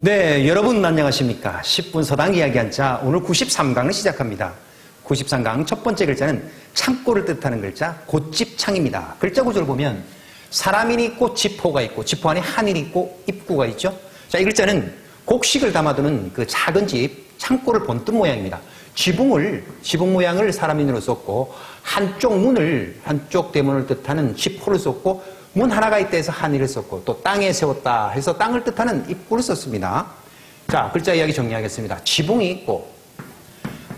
네, 여러분 안녕하십니까. 10분 서당 이야기한 자, 오늘 93강을 시작합니다. 93강 첫 번째 글자는 창고를 뜻하는 글자 곶집창입니다. 글자 구조를 보면 사람이 있고 지포가 있고 지포 안에 한이 있고 입구가 있죠. 자, 이 글자는 곡식을 담아두는 그 작은 집 창고를 본뜬 모양입니다. 지붕 모양을 사람인으로 썼고 한쪽 대문을 뜻하는 지포를 썼고 문 하나가 있다 해서 한이를 썼고 또 땅에 세웠다 해서 땅을 뜻하는 입구를 썼습니다. 자, 글자 이야기 정리하겠습니다. 지붕이 있고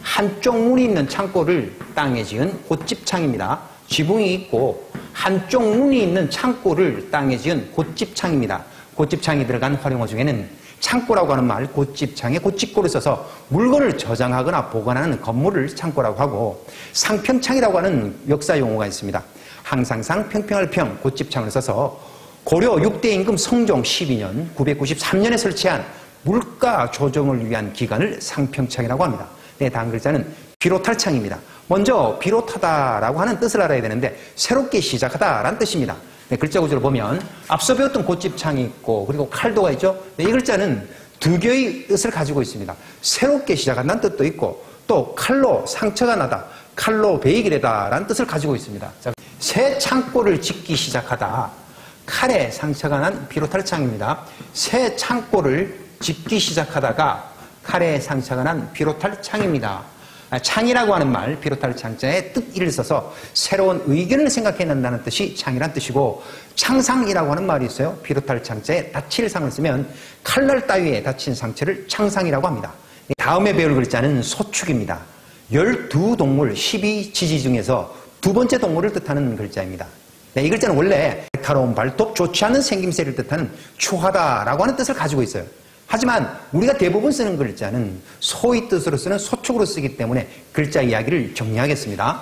한쪽 문이 있는 창고를 땅에 지은 곶집창입니다. 지붕이 있고 한쪽 문이 있는 창고를 땅에 지은 곶집창입니다. 곶집창이 들어간 활용어 중에는 창고라고 하는 말, 곶집창에 곶집고를 써서 물건을 저장하거나 보관하는 건물을 창고라고 하고 상평창이라고 하는 역사 용어가 있습니다. 항상상 평평할 평, 곶집창을 써서 고려 6대 임금 성종 12년 993년에 설치한 물가 조정을 위한 기관을 상평창이라고 합니다. 네, 다음 글자는 비롯할 창입니다. 먼저 비롯하다라고 하는 뜻을 알아야 되는데 새롭게 시작하다라는 뜻입니다. 네, 글자 구조를 보면 앞서 배웠던 곶집창이 있고 그리고 칼도가 있죠. 네, 이 글자는 두 개의 뜻을 가지고 있습니다. 새롭게 시작한다는 뜻도 있고 또 칼로 상처가 나다, 칼로 베이게 되다라는 뜻을 가지고 있습니다. 자, 새 창고를 짓기 시작하다, 칼에 상처가 난 비롯할 창입니다. 새 창고를 짓기 시작하다가 칼에 상처가 난 비롯할 창입니다. 창이라고 하는 말, 비롯할 창자에 뜻이를 써서 새로운 의견을 생각해낸다는 뜻이 창이란 뜻이고 창상이라고 하는 말이 있어요. 비롯할 창자에 다칠 상을 쓰면 칼날 따위에 다친 상처를 창상이라고 합니다. 다음에 배울 글자는 소축입니다. 12동물 12지지 중에서 두 번째 동물을 뜻하는 글자입니다. 네, 이 글자는 원래 날카로운 발톱, 좋지 않은 생김새를 뜻하는 추하다라고 하는 뜻을 가지고 있어요. 하지만 우리가 대부분 쓰는 글자는 소의 뜻으로 쓰는 소축으로 쓰기 때문에 글자 이야기를 정리하겠습니다.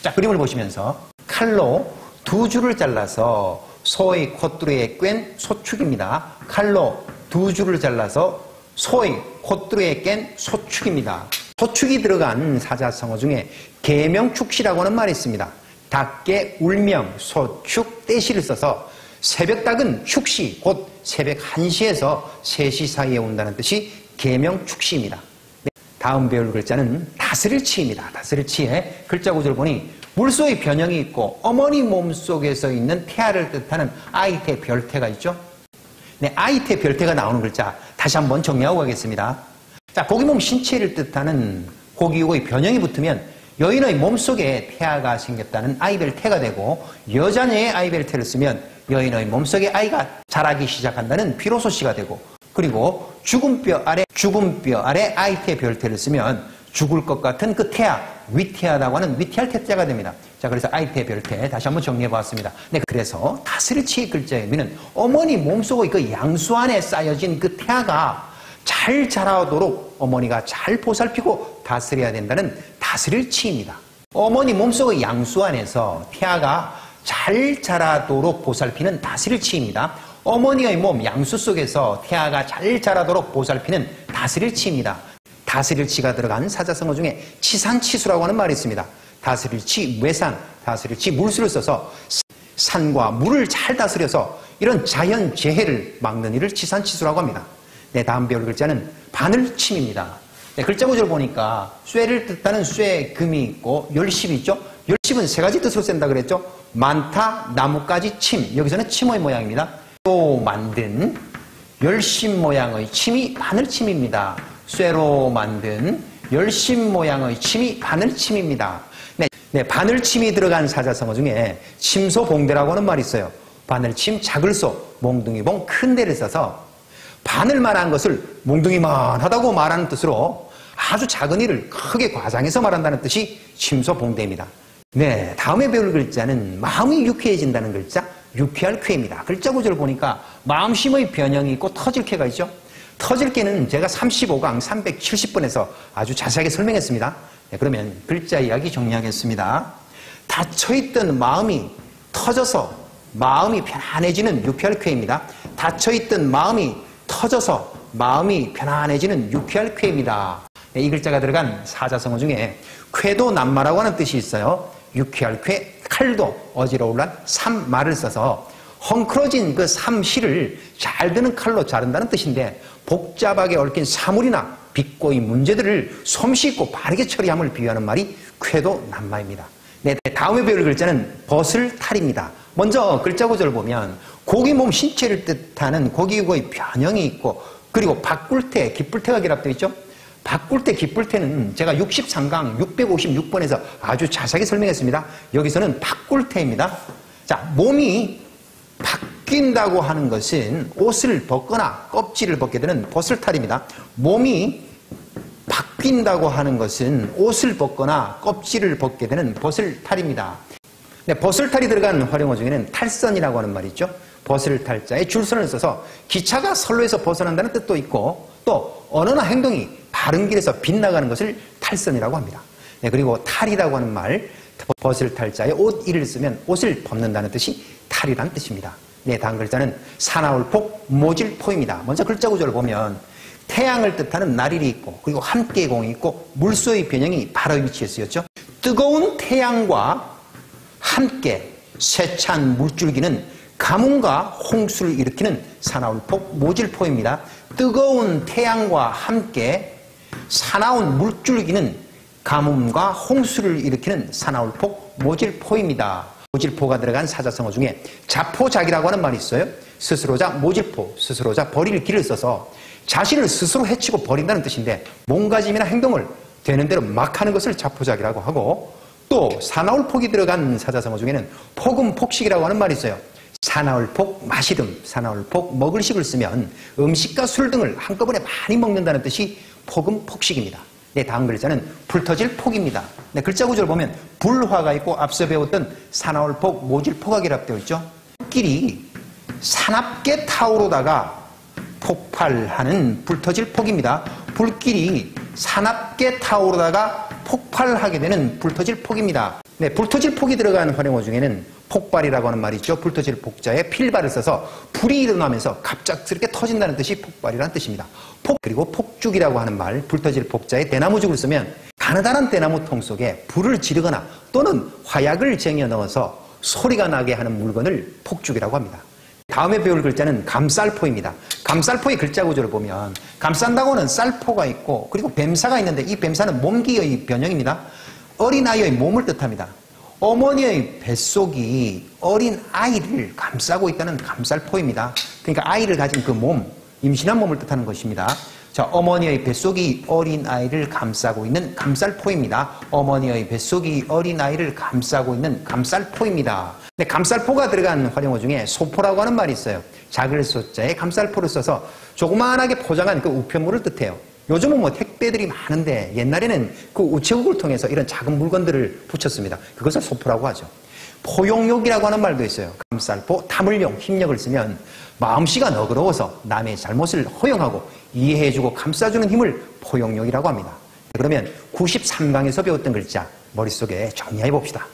자, 그림을 보시면서 칼로 두 줄을 잘라서 소의 콧뚜루에 꿰는 소축입니다. 칼로 두 줄을 잘라서 소의 콧뚜루에 깬 소축입니다. 소축이 들어간 사자성어 중에 계명축시라고 하는 말이 있습니다. 닭개, 울명, 소축, 떼시를 써서 새벽닭은 축시, 곧 새벽 1시에서 3시 사이에 온다는 뜻이 계명축시입니다. 네, 다음 배울 글자는 다스릴치입니다. 다스릴치의 글자 구조를 보니 물소의 변형이 있고 어머니 몸속에서 있는 태아를 뜻하는 아이태 별태가 있죠. 네, 아이태 별태가 나오는 글자 다시 한번 정리하고 가겠습니다. 자, 고기 몸 신체를 뜻하는 고기육의 변형이 붙으면 여인의 몸속에 태아가 생겼다는 아이별태가 되고 여자녀의 아이별태를 쓰면 여인의 몸속에 아이가 자라기 시작한다는 비로소시가 되고 그리고 죽은 뼈 아래 아이태 별태를 쓰면 죽을 것 같은 그 태아, 위태하다고 하는 위태할 태자가 됩니다. 자, 그래서 아이태 별태 다시 한번 정리해 보았습니다. 네, 그래서 다스릴치의 글자의 의미는 어머니 몸속의 그 양수 안에 쌓여진 그 태아가 잘 자라도록 어머니가 잘 보살피고 다스려야 된다는 다스릴치입니다. 어머니 몸속의 양수 안에서 태아가 잘 자라도록 보살피는 다스릴치입니다. 어머니의 몸 양수 속에서 태아가 잘 자라도록 보살피는 다스릴치입니다. 다스릴치가 들어간 사자성어 중에 치산치수라고 하는 말이 있습니다. 다스릴치 외산, 다스릴치 물수를 써서 산과 물을 잘 다스려서 이런 자연재해를 막는 일을 치산치수라고 합니다. 네, 다음 배울 글자는 바늘침입니다. 네, 글자 구조를 보니까 쇠를 뜻하는 쇠금이 있고 열십이 있죠. 열십은 세 가지 뜻으로 쓴다 그랬죠. 많다, 나뭇가지, 침. 여기서는 침의 모양입니다. 또 만든 열심 모양의 침이 바늘침입니다. 쇠로 만든 열심 모양의 침이 바늘침입니다. 네, 바늘침이 들어간 사자성어 중에 침소봉대라고 하는 말이 있어요. 바늘침, 작을소, 몽둥이봉, 큰 데를 써서 바늘만한 것을 몽둥이만하다고 말하는 뜻으로 아주 작은 일을 크게 과장해서 말한다는 뜻이 침소봉대입니다. 네, 다음에 배울 글자는 마음이 유쾌해진다는 글자, 유쾌할 쾌입니다. 글자 구조를 보니까 마음심의 변형이 있고 터질 쾌가 있죠. 터질 쾌는 제가 35강 370번에서 아주 자세하게 설명했습니다. 네, 그러면 글자 이야기 정리하겠습니다. 닫혀있던 마음이 터져서 마음이 편안해지는 유쾌할 쾌입니다. 닫혀있던 마음이 터져서 마음이 편안해지는 유쾌할 쾌입니다. 네, 이 글자가 들어간 사자성어 중에 쾌도 난마라고 하는 뜻이 있어요. 유쾌할 쾌, 칼도 어지러울란 삼말을 써서 헝클어진 그 삼시를 잘 드는 칼로 자른다는 뜻인데 복잡하게 얽힌 사물이나 비꼬의 문제들을 솜씨있고 바르게 처리함을 비유하는 말이 쾌도 낱말입니다. 네, 다음에 배울 글자는 버슬탈입니다. 먼저 글자 구조를 보면 고기 몸 신체를 뜻하는 고기의 변형이 있고 그리고 바꿀태, 기쁠태가 결합되어 있죠. 바꿀태, 기쁠태는 제가 63강 656번에서 아주 자세하게 설명했습니다. 여기서는 바꿀태입니다. 자, 몸이 바뀐다고 하는 것은 옷을 벗거나 껍질을 벗게 되는 버슬탈입니다. 몸이 바뀐다고 하는 것은 옷을 벗거나 껍질을 벗게 되는 버슬탈입니다. 네, 버슬탈이 들어간 활용어 중에는 탈선이라고 하는 말이 있죠. 버슬탈자에 줄선을 써서 기차가 선로에서 벗어난다는 뜻도 있고 또 언어나 행동이 바른 길에서 빗나가는 것을 탈선이라고 합니다. 네, 그리고 탈이라고 하는 말, 버슬탈자에 옷이를 쓰면 옷을 벗는다는 뜻이 탈이라는 뜻입니다. 네, 다음 글자는 사나울폭, 모질포입니다. 먼저 글자 구조를 보면 태양을 뜻하는 날일이 있고 그리고 함께 공이 있고 물소의 변형이 바로 위치에 쓰였죠. 뜨거운 태양과 함께 세찬 물줄기는 가뭄과 홍수를 일으키는 사나울폭, 모질포입니다. 뜨거운 태양과 함께 사나운 물줄기는 가뭄과 홍수를 일으키는 사나울폭, 모질포입니다. 모질포가 들어간 사자성어 중에 자포자기라고 하는 말이 있어요. 스스로자 모질포, 스스로자 버릴 길을 써서 자신을 스스로 해치고 버린다는 뜻인데 몸가짐이나 행동을 되는 대로 막 하는 것을 자포자기라고 하고 또 사나울폭이 들어간 사자성어 중에는 폭음폭식이라고 하는 말이 있어요. 사나울폭 마시듬, 사나울폭 먹을식을 쓰면 음식과 술 등을 한꺼번에 많이 먹는다는 뜻이 폭음폭식입니다. 네, 다음 글자는 불터질 폭입니다. 네, 글자 구조를 보면 불화가 있고 앞서 배웠던 사나울폭, 모질포가 결합되어 있죠. 불길이 사납게 타오르다가 폭발하는 불터질 폭입니다. 불길이 사납게 타오르다가 폭발하게 되는 불터질 폭입니다. 네, 불터질 폭이 들어간 활용어 중에는 폭발이라고 하는 말이 있죠. 불터질 폭자에 필발을 써서 불이 일어나면서 갑작스럽게 터진다는 뜻이 폭발이라는 뜻입니다. 그리고 폭죽이라고 하는 말, 불터질 폭자에 대나무죽을 쓰면 가느다란 대나무통 속에 불을 지르거나 또는 화약을 쟁여 넣어서 소리가 나게 하는 물건을 폭죽이라고 합니다. 다음에 배울 글자는 감쌀포입니다. 감쌀포의 글자 구조를 보면 감싼다고는 쌀포가 있고 그리고 뱀사가 있는데 이 뱀사는 몸기의 변형입니다. 어린아이의 몸을 뜻합니다. 어머니의 뱃속이 어린 아이를 감싸고 있다는 감쌀포입니다. 그러니까 아이를 가진 그 몸, 임신한 몸을 뜻하는 것입니다. 자, 어머니의 뱃속이 어린 아이를 감싸고 있는 감쌀포입니다. 어머니의 뱃속이 어린 아이를 감싸고 있는 감쌀포입니다. 네, 감쌀포가 들어간 활용어 중에 소포라고 하는 말이 있어요. 작을 소자에 감쌀포를 써서 조그만하게 포장한 그 우편물을 뜻해요. 요즘은 뭐 택배들이 많은데 옛날에는 그 우체국을 통해서 이런 작은 물건들을 붙였습니다. 그것을 소포라고 하죠. 포용력이라고 하는 말도 있어요. 감쌀포, 담을용, 힘력을 쓰면 마음씨가 너그러워서 남의 잘못을 허용하고 이해해주고 감싸주는 힘을 포용력이라고 합니다. 그러면 93강에서 배웠던 글자 머릿속에 정리해 봅시다.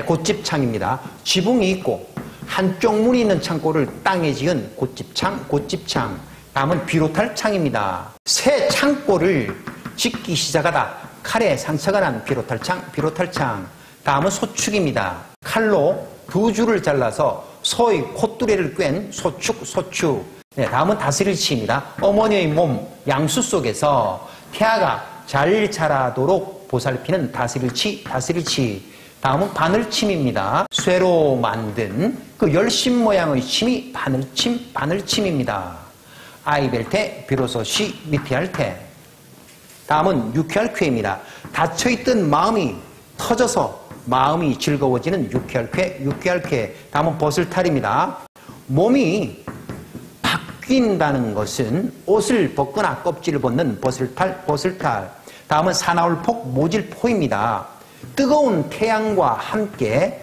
곶집창입니다. 지붕이 있고 한쪽 문이 있는 창고를 땅에 지은 곶집창, 곶집창. 다음은 비롯할 창입니다. 새 창고를 짓기 시작하다 칼에 상처가 난 비롯할 창, 비롯할 창. 다음은 소축입니다. 칼로 두 줄을 잘라서 소의 콧뚜레를 꿰는 소축, 소축. 네, 다음은 다스릴치입니다. 어머니의 몸, 양수 속에서 태아가 잘 자라도록 보살피는 다스릴치, 다스릴치. 다음은 바늘침입니다. 쇠로 만든 그 열심 모양의 침이 바늘침, 바늘침입니다. 아이벨테, 비로소시, 미피할테. 다음은 유쾌할 쾌입니다. 닫혀있던 마음이 터져서 마음이 즐거워지는 유쾌할 쾌, 유쾌할 쾌. 다음은 버슬탈입니다. 몸이 바뀐다는 것은 옷을 벗거나 껍질을 벗는 버슬탈, 버슬탈. 다음은 사나울폭, 모질포입니다. 뜨거운 태양과 함께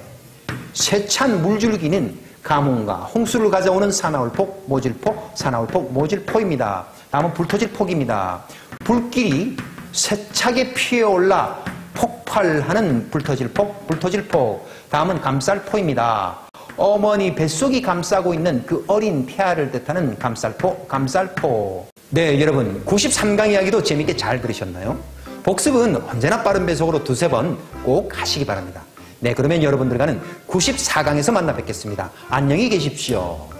세찬 물줄기는 가뭄과 홍수를 가져오는 사나울폭, 모질포, 사나울폭, 모질포입니다. 다음은 불터질폭입니다. 불길이 세차게 피어올라 폭발하는 불터질폭, 불터질폭. 다음은 감쌀포입니다. 어머니 뱃속이 감싸고 있는 그 어린 태아를 뜻하는 감쌀포, 감쌀포. 네, 여러분 93강 이야기도 재밌게 잘 들으셨나요? 복습은 언제나 빠른 배속으로 두세 번 꼭 하시기 바랍니다. 네, 그러면 여러분들과는 94강에서 만나 뵙겠습니다. 안녕히 계십시오.